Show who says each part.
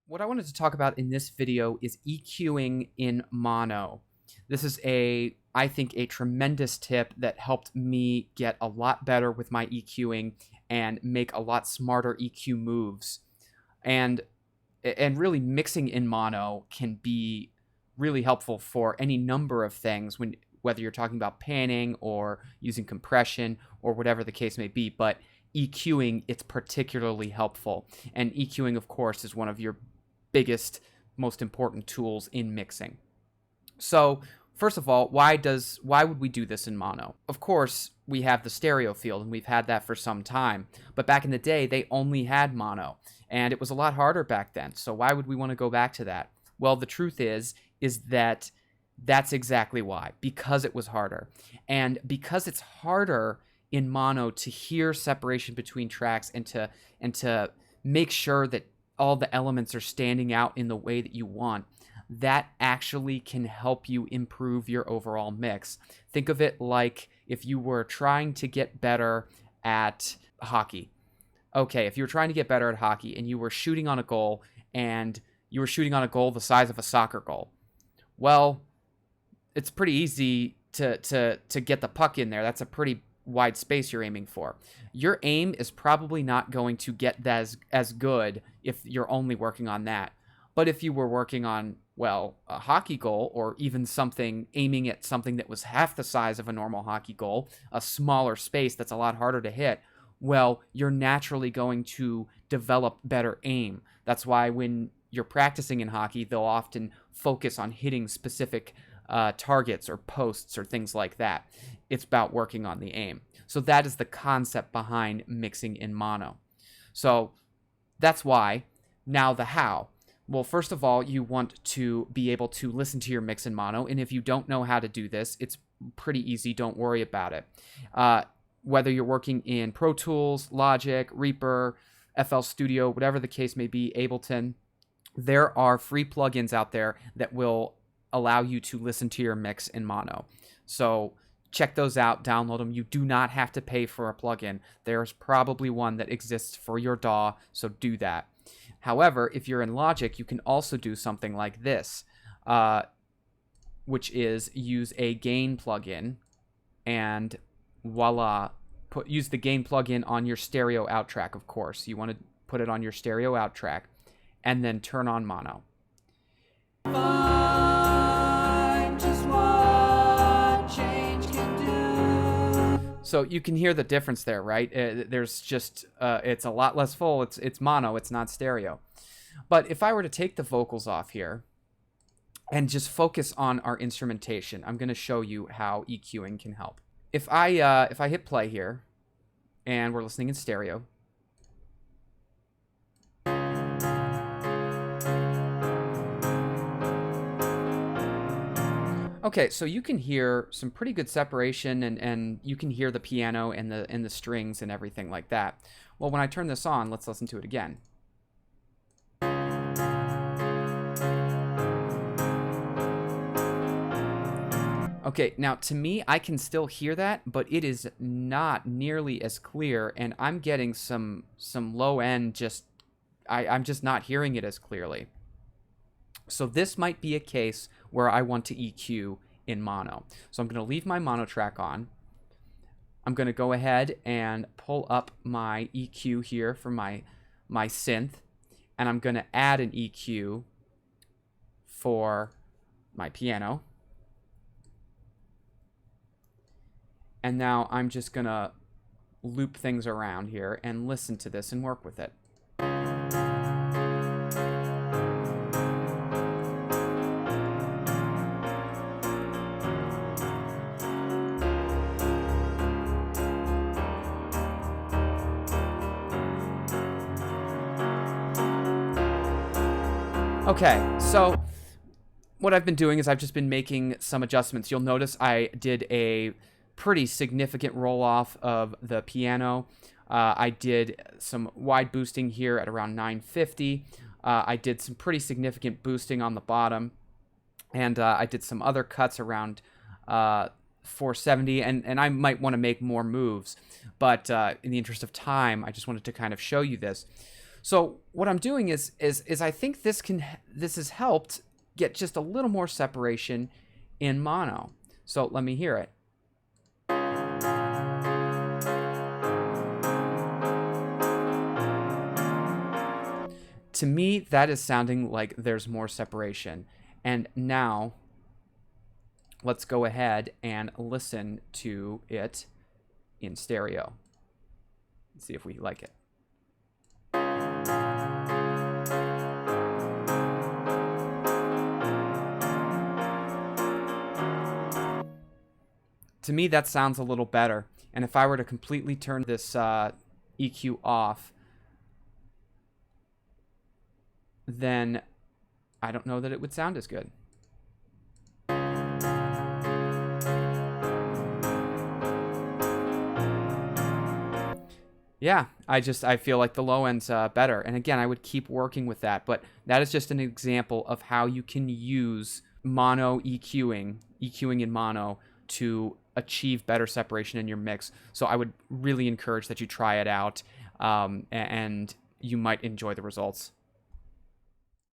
Speaker 1: What I wanted to talk about in this video is EQing in mono. This is I think, a tremendous tip that helped me get a lot better with my EQing and make a lot smarter EQ moves. And really mixing in mono can be really helpful for any number of things, whether you're talking about panning or using compression or whatever the case may be. But EQing, it's particularly helpful. And EQing, of course, is one of your biggest, most important tools in mixing. So first of all, why would we do this in mono? Of course, we have the stereo field, and we've had that for some time. But back in the day, they only had mono, and it was a lot harder back then. So why would we want to go back to that? Well, the truth is that that's exactly why. Because it was harder. And because it's harder in mono to hear separation between tracks and to make sure that all the elements are standing out in the way that you want, that actually can help you improve your overall mix. Think of it like if you were trying to get better at hockey. Okay, if you were trying to get better at hockey and you were shooting on a goal and you were shooting on a goal the size of a soccer goal, well, it's pretty easy to get the puck in there. That's a pretty wide space you're aiming for. Your aim is probably not going to get that as good if you're only working on that. But if you were working on, well, a hockey goal, or even aiming at something that was half the size of a normal hockey goal, a smaller space that's a lot harder to hit, well, you're naturally going to develop better aim. That's why when you're practicing in hockey, they'll often focus on hitting specific targets or posts or things like that. It's about working on the aim. So that is the concept behind mixing in mono. So that's why. Now the how. Well, first of all, you want to be able to listen to your mix in mono. And if you don't know how to do this, it's pretty easy. Don't worry about it. Whether you're working in ProTools, Logic, Reaper, FL Studio, whatever the case may be, Ableton, there are free plugins out there that will allow you to listen to your mix in mono. So check those out, download them. You do not have to pay for a plugin. There's probably one that exists for your DAW, so do that. However, if you're in Logic, you can also do something like this, which is use a gain plugin, and voila, use the gain plugin on your stereo out track, of course. You want to put it on your stereo out track, and then turn on mono. So you can hear the difference there, right? There's just, it's a lot less full. It's mono, it's not stereo. But if I were to take the vocals off here and just focus on our instrumentation, I'm going to show you how EQing can help. If I hit play here and we're listening in stereo, okay, so you can hear some pretty good separation, and you can hear the piano and the strings and everything like that. Well, when I turn this on, let's listen to it again. Okay, now to me, I can still hear that, but it is not nearly as clear, and I'm getting some low end, I'm just not hearing it as clearly. So this might be a case where I want to EQ in mono. So I'm going to leave my mono track on. I'm going to go ahead and pull up my EQ here for my synth, and I'm going to add an EQ for my piano. And now I'm just going to loop things around here and listen to this and work with it. Okay, so what I've been doing is I've just been making some adjustments. You'll notice I did a pretty significant roll-off of the piano. I did some wide boosting here at around 950. I did some pretty significant boosting on the bottom. And I did some other cuts around 470. And I might want to make more moves. But in the interest of time, I just wanted to kind of show you this. So what I'm doing is I think this has helped get just a little more separation in mono. So let me hear it. To me, that is sounding like there's more separation. And now, let's go ahead and listen to it in stereo. Let's see if we like it. To me, that sounds a little better. And if I were to completely turn this EQ off, then I don't know that it would sound as good. Yeah, I feel like the low end's better. And again, I would keep working with that. But that is just an example of how you can use mono EQing in mono to achieve better separation in your mix. So I would really encourage that you try it out, and you might enjoy the results.